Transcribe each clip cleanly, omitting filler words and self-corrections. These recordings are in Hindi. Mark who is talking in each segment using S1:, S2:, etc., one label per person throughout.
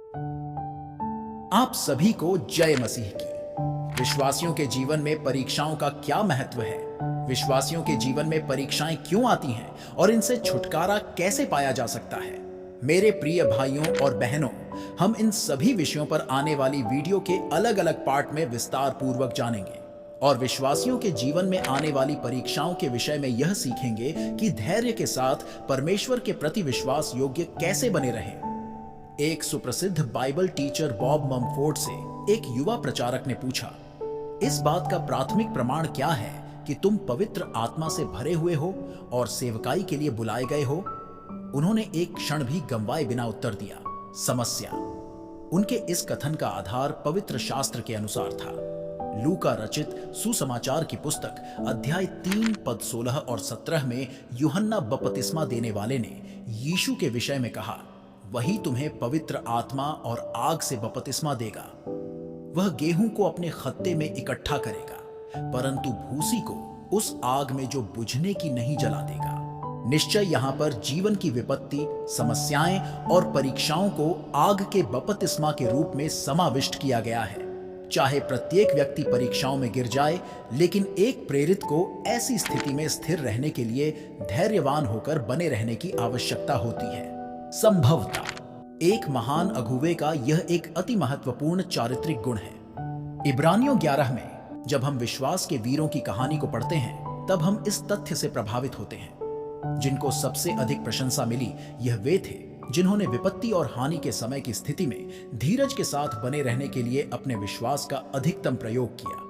S1: आप सभी को जय मसीह की। विश्वासियों के जीवन में परीक्षाओं का क्या महत्व है? विश्वासियों के जीवन में परीक्षाएं क्यों आती हैं और इनसे छुटकारा कैसे पाया जा सकता है? मेरे प्रिय भाइयों और बहनों, हम इन सभी विषयों पर आने वाली वीडियो के अलग अलग पार्ट में विस्तार पूर्वक जानेंगे और विश्वासियों के जीवन में आने वाली परीक्षाओं के विषय में यह सीखेंगे कि धैर्य के साथ परमेश्वर के प्रति विश्वास योग्य कैसे बने रहें। एक सुप्रसिद्ध बाइबल टीचर बॉब ममफोर्ड से एक युवा प्रचारक ने पूछा, इस बात का प्राथमिक प्रमाण क्या है कि तुम पवित्र आत्मा से भरे हुए हो और सेवकाई के लिए बुलाए गए हो? उन्होंने एक क्षण भी गंवाए बिना उत्तर दिया, समस्या। उनके इस कथन का आधार पवित्र शास्त्र के अनुसार था। लूका रचित सुसमाचार की पुस्तक अध्याय 3 पद 16 और 17 में यूहन्ना बपतिस्मा देने वाले ने यीशु के विषय में कहा, वही तुम्हें पवित्र आत्मा और आग से बपतिस्मा देगा। वह गेहूं को अपने खत्ते में इकट्ठा करेगा, परंतु भूसी को उस आग में जो बुझने की नहीं जला देगा। निश्चय यहाँ पर जीवन की विपत्ति, समस्याएं और परीक्षाओं को आग के बपतिस्मा के रूप में समाविष्ट किया गया है। चाहे प्रत्येक व्यक्ति परीक्षाओं में गिर जाए, लेकिन एक प्रेरित को ऐसी स्थिति में स्थिर रहने के लिए धैर्यवान होकर बने रहने की आवश्यकता होती है। संभवतः एक महान अगुवे का यह एक अति महत्वपूर्ण चारित्रिक गुण है। इब्रानियों 11 में जब हम विश्वास के वीरों की कहानी को पढ़ते हैं, तब हम इस तथ्य से प्रभावित होते हैं। जिनको सबसे अधिक प्रशंसा मिली, यह वे थे जिन्होंने विपत्ति और हानि के समय की स्थिति में धीरज के साथ बने रहने के लिए अपने विश्वास का अधिकतम प्रयोग किया।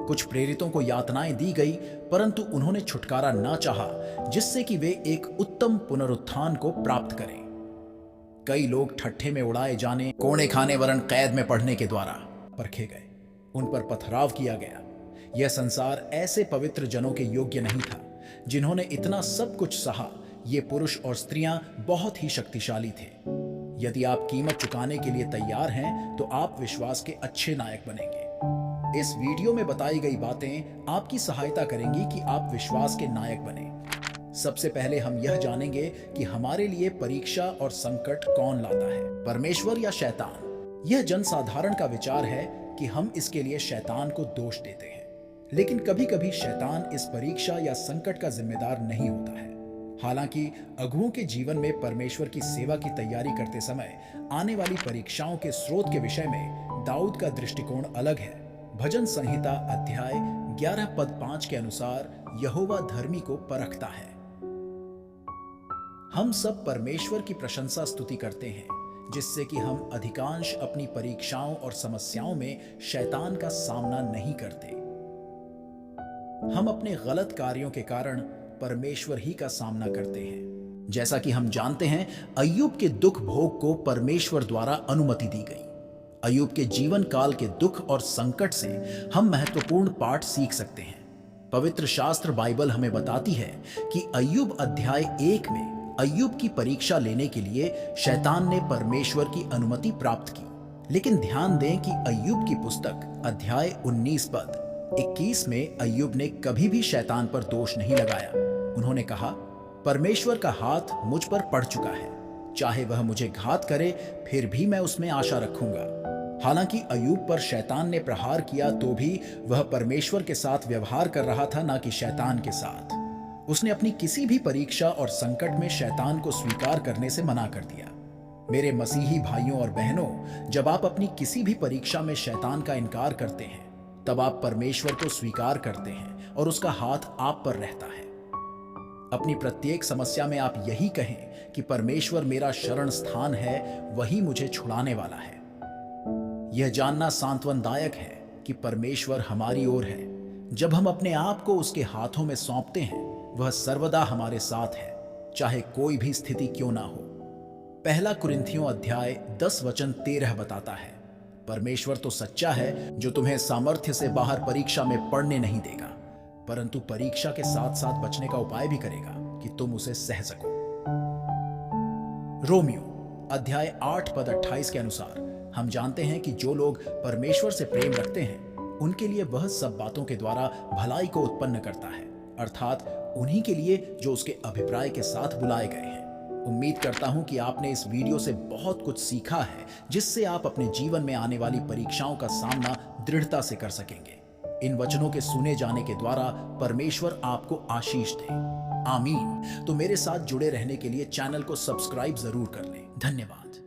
S1: कुछ प्रेरितों को यातनाएं दी गई, परंतु उन्होंने छुटकारा न चाहा, जिससे कि वे एक उत्तम पुनरुत्थान को प्राप्त करें। कई लोग ठट्ठे में उड़ाए जाने, कोड़े खाने वरन कैद में पढ़ने के द्वारा परखे गए। उन पर पथराव किया गया। यह संसार ऐसे पवित्र जनों के योग्य नहीं था जिन्होंने इतना सब कुछ सहा। ये पुरुष और स्त्रियां बहुत ही शक्तिशाली थे। यदि आप कीमत चुकाने के लिए तैयार हैं, तो आप विश्वास के अच्छे नायक बनेंगे। इस वीडियो में बताई गई बातें आपकी सहायता करेंगी कि आप विश्वास के नायक बने। सबसे पहले हम यह जानेंगे कि हमारे लिए परीक्षा और संकट कौन लाता है, परमेश्वर या शैतान। यह जनसाधारण का विचार है कि हम इसके लिए शैतान को दोष देते हैं, लेकिन कभी कभी शैतान इस परीक्षा या संकट का जिम्मेदार नहीं होता है। हालांकि अगुओं के जीवन में परमेश्वर की सेवा की तैयारी करते समय आने वाली परीक्षाओं के स्रोत के विषय में दाऊद का दृष्टिकोण अलग है। भजन संहिता अध्याय 11 पद 5 के अनुसार यहोवा धर्मी को परखता है। हम सब परमेश्वर की प्रशंसा स्तुति करते हैं, जिससे कि हम अधिकांश अपनी परीक्षाओं और समस्याओं में शैतान का सामना नहीं करते। हम अपने गलत कार्यों के कारण परमेश्वर ही का सामना करते हैं। जैसा कि हम जानते हैं, अय्यूब के दुख भोग को परमेश्वर द्वारा अनुमति दी गई। अय्यूब के जीवन काल के दुख और संकट से हम महत्वपूर्ण पाठ सीख सकते हैं। पवित्र शास्त्र बाइबल हमें बताती है कि अय्यूब अध्याय 1 में अय्यूब की परीक्षा लेने के लिए शैतान ने परमेश्वर की अनुमति प्राप्त की। लेकिन ध्यान दें कि अय्यूब की पुस्तक अध्याय 19 पद 21 में अय्यूब ने कभी भी शैतान पर दोष नहीं लगाया। उन्होंने कहा, परमेश्वर का हाथ मुझ पर पड़ चुका है, चाहे वह मुझे घात करे, फिर भी मैं उसमें आशा रखूंगा। हालांकि अय्यूब पर शैतान ने प्रहार किया, तो भी वह परमेश्वर के साथ व्यवहार कर रहा था, ना कि शैतान के साथ। उसने अपनी किसी भी परीक्षा और संकट में शैतान को स्वीकार करने से मना कर दिया। मेरे मसीही भाइयों और बहनों, जब आप अपनी किसी भी परीक्षा में शैतान का इनकार करते हैं, तब आप परमेश्वर को स्वीकार करते हैं और उसका हाथ आप पर रहता है। अपनी प्रत्येक समस्या में आप यही कहें कि परमेश्वर मेरा शरण स्थान है, वही मुझे छुड़ाने वाला है। यह जानना सांत्वनदायक है कि परमेश्वर हमारी ओर है। जब हम अपने आप को उसके हाथों में सौंपते हैं, वह सर्वदा हमारे साथ है, चाहे कोई भी स्थिति क्यों ना हो। पहला कुरिन्थियों अध्याय 10 वचन 13 बताता है, परमेश्वर तो सच्चा है, जो तुम्हें सामर्थ्य से बाहर परीक्षा में पड़ने नहीं देगा, परंतु परीक्षा के साथ साथ बचने का उपाय भी करेगा कि तुम उसे सह सको। रोमियो अध्याय 8 पद 28 के अनुसार हम जानते हैं कि जो लोग परमेश्वर से प्रेम रखते हैं, उनके लिए वह सब बातों के द्वारा भलाई को उत्पन्न करता है, अर्थात उन्हीं के लिए जो उसके अभिप्राय के साथ बुलाए गए हैं। उम्मीद करता हूं कि आपने इस वीडियो से बहुत कुछ सीखा है, जिससे आप अपने जीवन में आने वाली परीक्षाओं का सामना दृढ़ता से कर सकेंगे। इन वचनों के सुने जाने के द्वारा परमेश्वर आपको आशीष दे। आमीन। तो मेरे साथ जुड़े रहने के लिए चैनल को सब्सक्राइब जरूर कर लें। धन्यवाद।